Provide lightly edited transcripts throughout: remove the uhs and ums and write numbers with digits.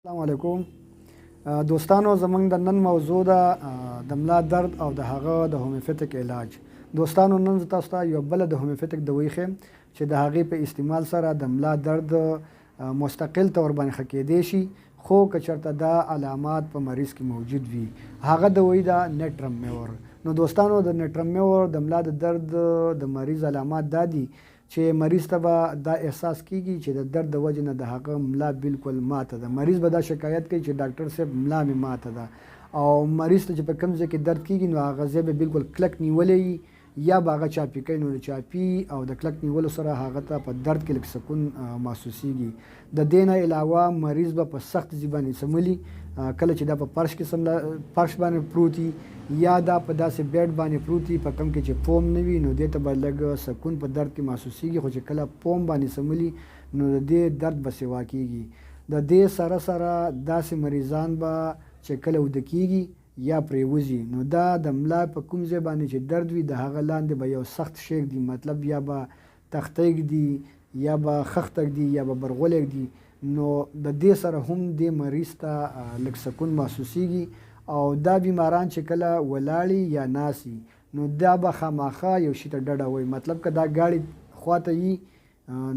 السلام علیکم دوستانو، زمونږ د نن موضوع ده د ملا درد او د هغه د هومیوپیتیک علاج. دوستانو، نن زه تاسو ته یو بله د هومیوپیتیک دوايي ښیم چې د هغې په استعمال سره د ملا درد مستقل طور باندې ښه کیدی شي، خو که چېرته دا علامات په مریض کې موجود وي. هغه دوايي ده نیټرمیور. نو دوستانو، د نیټرمیور د ملا د درد د مریض علامات دا دي چې مریض ته به دا احساس کیږي چې د درد د وجې نه د هغه ملا بالکل ماته ده. مریض به دا شکایت کوي چې ډاکټر صاحب ملا مې ماته ده، او مریض ته چې په کوم ځای کې درد کیږي نو هغه ځای به بالکل کلک نیولی وي، یا به هغه چاپي کوي. نو د چاپي او د کلک نیولو سره هغه ته په درد کې لږ سکون محسوسیږي. د دې نه علاوه مریض به په سخت ځای باندې سملي، کله چې دا په فرش باندې پروت وي یا دا په داسې بیډ باندې پروت وي په کوم کې چې فوم نه وي، نو دې ته به لږ سکون په درد کې محسوسیږي. خو چې کله فوم باندې سملي نو د دې درد به سوا کیږي. د دې سره سره داسې مریضان به چې کله وده کیږي یا پریوزي، نو دا د ملا په کوم ځای باندې چې درد وي د هغه لاندې به یو سخت شیک دی، مطلب یا به تختیک دی یا به خښتک دی یا به برغولیک دی. نو د دې سره هم دې مریض ته لږ سکون محسوسیږي. او دا بیماران چې کله ولاړي یا ناسي نو دا به خامخا یو شي ته ډډه وایي، مطلب که دا ګاډي خواته وي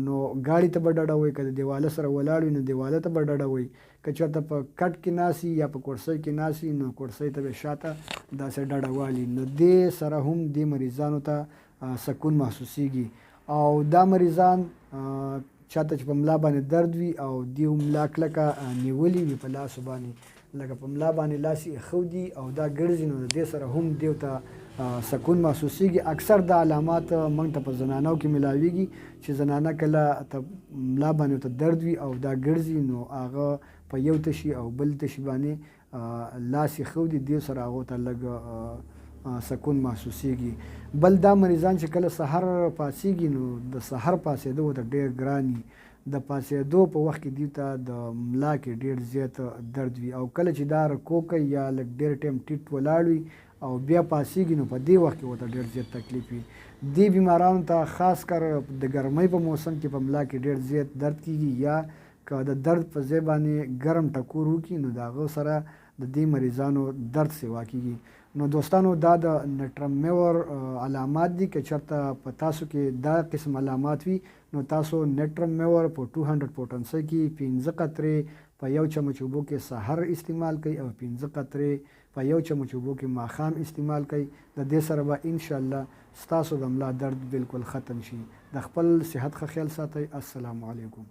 نو ګاډي ته به ډډه وایي، که د دیواله سره ولاړ وي نو دیواله ته به ډډه وایي، که چېرته په کټ کې ناسي یا په کرسۍ کې ناسي نو کرسۍ ته به شاته داسې ډډه والي. نو دې سره هم دې مریضانو ته سکون محسوسیږي. او دا مریضان چاته چې په ملا باندې درد وي او دیو ملا کلکه نیولي وي په لاسو باندې، لکه په ملا باندې لاس یې ایښودي او دا ګرځي، نو د دې سره هم دیو ته سکون محسوسیږي. اکثر دا علامات موږ ته په زنانو کې ملاویږي چې زنانه کله ته ملا باندې ته درد وي او دا ګرځي نو هغه په یو تشي او بل تشي باندې لاس یې ایښودي، دیو سره هغو ته لږ سکون محسوسیږي. بل دا مریضان چې کله سحر پاسیږي نو د سحر پاسېدو ورته ډېر ګران وي، د پاسېدو په وخت کې دوی ته د ملا کې ډېر زیات درد وي، او کله چې دا رکوع کوي یا لږ ډېر ټایم ټیټ ولاړ وي او بیا پاسیږي نو په دې وخت کې ورته ډېر زیات تکلیف وي. دې بیمارانو ته خاص کر د ګرمۍ په موسم کې په ملا کې ډېر زیات درد کیږي، یا که د درد په ځای باندې ګرم ټکور وکړي نو د هغه سره د دې مریضانو درد سوا کیږي. نو دوستانو، دا د نیټرمیور علامات دي. که چېرته په تاسو کې دا قسم علامات وي نو تاسو نیټرمیور په 200 پوټنسۍ کې 15 قطرې په یو چمچ اوبو کې سحر استعمال کوي او 15 قطرې په یو چمچ اوبو کې ماښام استعمال کوي. د دې سره به انشاءالله ستاسو د ملا درد بالکل ختم شي. د خپل صحت ښه خیال ساتئ. السلام علیکم.